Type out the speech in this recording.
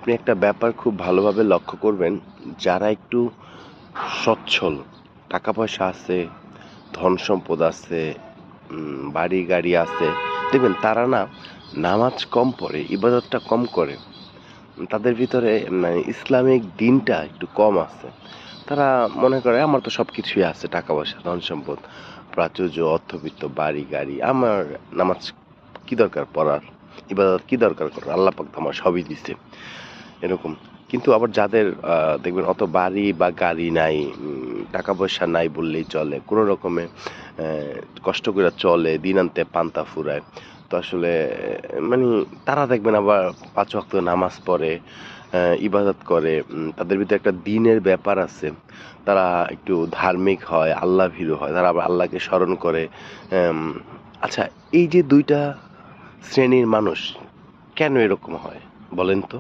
আপনি একটা ব্যাপার খুব ভালোভাবে লক্ষ্য করবেন, যারা একটু সচ্ছল, টাকা পয়সা আছে, ধন সম্পদ আছে, বাড়ি গাড়ি আছে, দেখবেন তারা না নামাজ কম পড়ে, ইবাদতটা কম করে। তাদের ভিতরে মানে ইসলামিক দিনটা একটু কম আছে। তারা মনে করে আমার তো সবকিছুই আছে, টাকা পয়সা, ধন সম্পদ, প্রাচুর্য, অর্থবিত্ত, বাড়ি গাড়ি। আমার নামাজ কি দরকার পড়ার? ইবাদত কি দরকার করার? আল্লাহ পাক তো আমার সবই দিছে। এরকম। কিন্তু আবার যাদের দেখবেন অত বাড়ি বা গাড়ি নাই, টাকা পয়সা নাই বললেই চলে। কোন রকমে অ্যা কষ্ট কইরা চলে, দিন আনতে পান্তা ফুরায়। তো আসলে মানি তারা দেখবেন আবার ৫ ওয়াক্ত নামাজ পড়ে, ইবাদত করে। তাদের ভিতরে একটা দ্বীনের ব্যাপার আছে। তারা একটু ধার্মিক হয়, আল্লাহ ভীরু হয়। তারা আবার আল্লাহকে স্মরণ করে। অ্যাম আচ্ছা, এই যে ২ টা শ্রেণীর মানুষ কেন এরকম হয় বলেন তো?